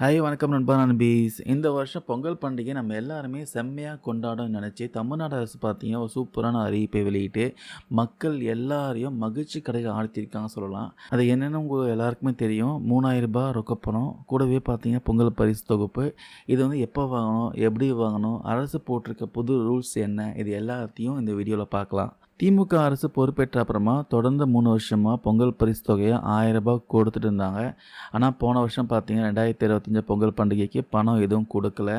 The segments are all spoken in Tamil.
ஹாய் வணக்கம் நண்பா நண்பீஸ். இந்த வருஷம் பொங்கல் பண்டிகை நம்ம எல்லாருமே செம்மையா கொண்டாடணும்னு நெனச்சு, தமிழ்நாடு அரசு பார்த்தீங்கன்னா, ஒரு சூப்பரான அறிவிப்பை வெளியிட்டு, மக்கள் எல்லாரையும் மகிழ்ச்சி கடையில ஆழ்த்தியிருக்காங்க சொல்லலாம். அது என்னன்னு உங்க எல்லாருக்குமே தெரியும். ரூ. 3000 ரொக்கப்பணம், கூடவே பார்த்தீங்கன்னா, பொங்கல் பரிசு தொகுப்பு. இது வந்து எப்போ வாங்கணும்? எப்படி வாங்கணும்? அரசு போட்டிருக்க புது ரூல்ஸ் என்ன? இது எல்லாத்தையும் இந்த வீடியோல பார்க்கலாம். திமுக அரசு பொறுப்பேற்ற அப்புறமா தொடர்ந்து 3 வருஷமா பொங்கல் பரிசு தொகையை ரூ. 1000 கொடுத்துட்டு இருந்தாங்க. ஆனா போன வருஷம் பார்த்தீங்கன்னா 2025 பொங்கல் பண்டிகைக்கு பணம் எதுவும் கொடுக்கல.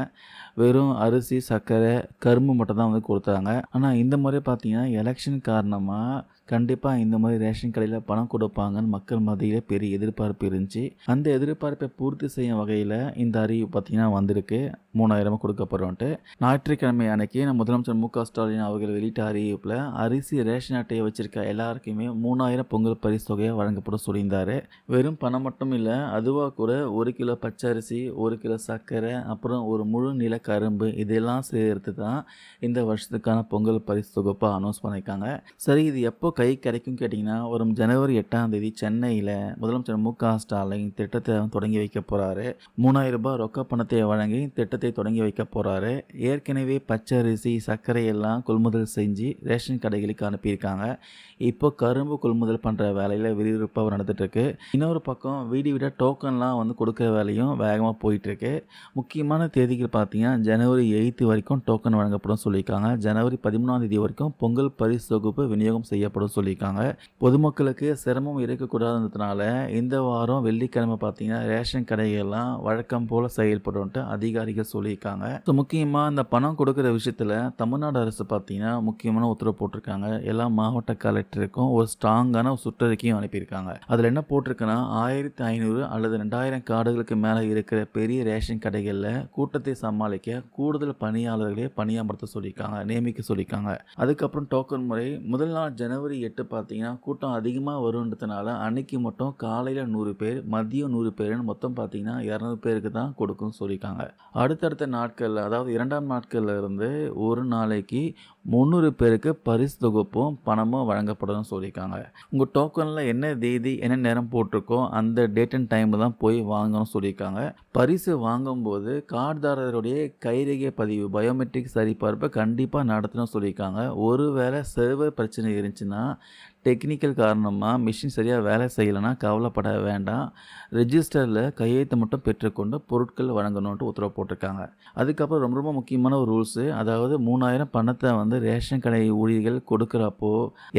வெறும் அரிசி, சர்க்கரை, கரும்பு மட்டும் தான் வந்து கொடுத்தாங்க. ஆனா இந்த முறை பார்த்தீங்கன்னா எலெக்ஷன் காரணமா கண்டிப்பா இந்த மாதிரி ரேஷன் கடையில பணம் கொடுப்பாங்கன்னு மக்கள் மத்தியில பெரிய எதிர்பார்ப்பு இருந்துச்சு. அந்த எதிர்பார்ப்பை பூர்த்தி செய்யும் வகையில இந்த அறிவிப்பு பார்த்தீங்கன்னா வந்திருக்கு. 3000 கொடுக்கப்படும்ன்ட்டு. ஞாயிற்றுக்கிழமை அன்னைக்கு முதலமைச்சர் மு.க. ஸ்டாலின் அவர்கள் வெளியிட்ட அறிவிப்புல அரிசி ரேஷன் அட்டையை வச்சிருக்க எல்லாருக்குமே 3000 பொங்கல் பரிசு தொகையை வழங்கப்படும் சொல்லியிருந்தாரு. வெறும் பணம் மட்டும் இல்ல, அதுவா கூட 1 கிலோ பச்சரிசி, 1 கிலோ சர்க்கரை, அப்புறம் ஒரு முழு நில கரும்பு இதெல்லாம் சேர்த்து தான் இந்த வருஷத்துக்கான பொங்கல் பரிசு தொகுப்பை அனௌன்ஸ் பண்ணியிருக்காங்க. சரி, இது எப்போ கை கிடைக்கும் கேட்டிங்கன்னா, வரும் ஜனவரி 8ஆம் தேதி சென்னையில் முதலமைச்சர் மு.க. ஸ்டாலின் திட்டத்தை தொடங்கி வைக்க போகிறாரு. ரூ. 3000 ரொக்க பணத்தை வழங்கி திட்டத்தை தொடங்கி வைக்க போகிறாரு. ஏற்கனவே பச்சரிசி, சர்க்கரை எல்லாம் கொள்முதல் செஞ்சு ரேஷன் கடைகளுக்கு அனுப்பியிருக்காங்க. இப்போ கரும்பு கொள்முதல் பண்ணுற வேலையில் விறுவிறுப்பாக நடந்துட்டுருக்கு. இன்னொரு பக்கம் வீடு வீடாக டோக்கன்லாம் வந்து கொடுக்குற வேலையும் வேகமாக போயிட்டுருக்கு. முக்கியமான தேதிகள் பார்த்தீங்கன்னா ஜனவரி 8 வரைக்கும் டோக்கன் வழங்கப்படும் சொல்லியிருக்காங்க. ஜனவரி 13ஆம் தேதி வரைக்கும் பொங்கல் பரிசு தொகுப்பு விநியோகம் செய்யப்படும் சொல்லியிருக்காங்க. பொதுமக்களுக்கு சிரமம் இருக்கக்கூடாதுன்றதுனால இந்த வாரம் வெள்ளிக்கிழமை பார்த்தீங்கன்னா ரேஷன் கடைகள்லாம் வழக்கம் போல் செயல்படும்ட்டு அதிகாரிகள் சொல்லியிருக்காங்க. ஸோ முக்கியமாக இந்த பணம் கொடுக்குற விஷயத்தில் தமிழ்நாடு அரசு பார்த்தீங்கன்னா முக்கியமான உத்தரவு போட்டிருக்காங்க. எல்லா மாவட்ட கலெக்டருக்கும் ஒரு ஸ்ட்ராங்கான ஒரு சுற்றறிக்கையும் அனுப்பியிருக்காங்க. அதில் என்ன போட்டிருக்குன்னா 1500 அல்லது 2000 கார்டுகளுக்கு மேலே இருக்கிற பெரிய ரேஷன் கடைகளில் கூட்டத்தை சமாளிக்க கூடுதல் பணியாளர்களே பணியமர்த்த சொல்லியிருக்காங்க, நியமிக்க சொல்லியிருக்காங்க. அதுக்கப்புறம் டோக்கன் முறை முதல் நாள் ஜனவரி 8 பார்த்தீங்கன்னா கூட்டம் அதிகமாக வருன்றதுனால அன்னைக்கு மட்டும் காலையில் 100 பேர், மதியம் 100 பேர்னு மொத்தம் பார்த்தீங்கன்னா 200 பேருக்கு தான் கொடுக்கும்னு சொல்லியிருக்காங்க. அடுத்தடுத்த நாட்களில் அதாவது 2ஆம் நாட்களில் இருந்து ஒரு நாளைக்கு 300 பேருக்கு பரிசு தொகுப்பும் பணமும் வழங்கப்படும் சொல்லியிருக்காங்க. உங்கள் டோக்கனில் என்ன தேதி என்ன நேரம் போட்டிருக்கோ அந்த டேட் அண்ட் டைமில் தான் போய் வாங்கணும்னு சொல்லியிருக்காங்க. பரிசு வாங்கும்போது கார்டுதாரருடைய கைரேகை பதிவு பயோமெட்ரிக் சரிபார்ப்பை கண்டிப்பாக நடத்தணும்னு சொல்லியிருக்காங்க. ஒருவேளை சர்வர் பிரச்சனை இருந்துச்சுன்னா டெக்னிக்கல் காரணமாக மிஷின் சரியாக வேலை செய்யலைன்னா கவலைப்பட வேண்டாம். ரெஜிஸ்டரில் கையெழுத்து மட்டும் பெற்றுக்கொண்டு பொருட்கள் வழங்கணுன்ட்டு உத்தரவு போட்டிருக்காங்க. அதுக்கப்புறம் ரொம்ப ரொம்ப முக்கியமான ஒரு ரூல்ஸு, அதாவது 3000 பணத்தை வந்து ரேஷன் கடை ஊழியர்கள் கொடுக்குறப்போ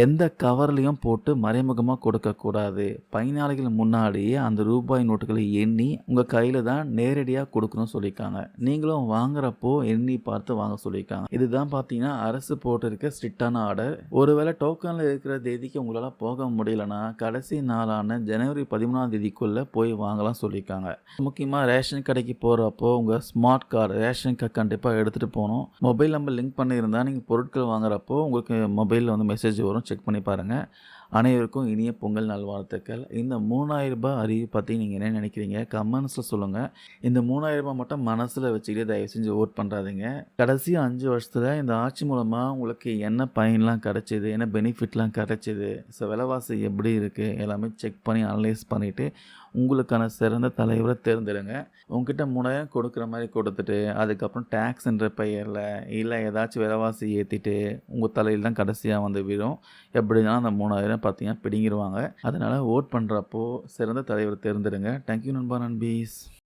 எந்த கவர்லையும் போட்டு மறைமுகமாக கொடுக்கக்கூடாது. பயனாளிகள் முன்னாடியே அந்த ரூபாய் நோட்டுகளை எண்ணி உங்கள் கையில் தான் நேரடியாக கொடுக்கணும்னு சொல்லியிருக்காங்க. நீங்களும் வாங்குறப்போ எண்ணி பார்த்து வாங்க சொல்லியிருக்காங்க. இதுதான் பார்த்தீங்கன்னா அரசு போட்டிருக்க ஸ்ட்ரிக்டான ஆர்டர். ஒருவேளை டோக்கனில் இருக்கிற தேதிக்கு உங்களால் போக முடியலன்னா கடைசி நாளான ஜனவரி 13ஆம் தேதிக்குள்ளே போய் வாங்கலாம் சொல்லியிருக்காங்க. முக்கியமாக ரேஷன் கடைக்கு போகிறப்போ உங்கள் ஸ்மார்ட் கார்டு ரேஷன் கார்டு கண்டிப்பாக எடுத்துகிட்டு போகணும். மொபைல் நம்பர் லிங்க் பண்ணியிருந்தால் நீங்கள் பொருட்கள் வாங்குறப்போ உங்களுக்கு மொபைலில் வந்து மெசேஜ் வரும், செக் பண்ணி பாருங்கள். அனைவருக்கும் இனிய பொங்கல் நல்வாழ்த்துக்கள். இந்த ரூ. 3000 அறிவிப்பு பற்றி நீங்கள் என்ன நினைக்கிறீங்க? கமெண்ட்ஸில் சொல்லுங்கள். இந்த ரூ. 3000 மட்டும் மனசில் வச்சுக்கிட்டே தயவு செஞ்சு ஓட் பண்ணுறாதீங்க. கடைசி 5 வருஷத்தில் இந்த ஆட்சி மூலமாக உங்களுக்கு என்ன பயன்லாம் கிடைச்சிது, என்ன பெனிஃபிட்லாம் கிடைச்சிது, ஸோ விலைவாசி எப்படி இருக்குது எல்லாமே செக் பண்ணி அனலைஸ் பண்ணிவிட்டு உங்களுக்கான சிறந்த தலைவரை தேர்ந்தெடுங்க. உங்ககிட்ட 3000 கொடுக்குற மாதிரி கொடுத்துட்டு அதுக்கப்புறம் டேக்ஸ்ன்ற பெயரில் இல்லை ஏதாச்சும் விலைவாசி ஏற்றிட்டு உங்கள் தலையில் தான் கடைசியாக வந்து விழும். எப்படினாலும் அந்த 3000 பார்த்தீங்கன்னா பிடிங்கிடுவாங்க. அதனால் ஓட் பண்ணுறப்போ சிறந்த தலைவர் தேர்ந்தெடுங்க. தேங்க்யூ நண்பா நண்பீஸ்.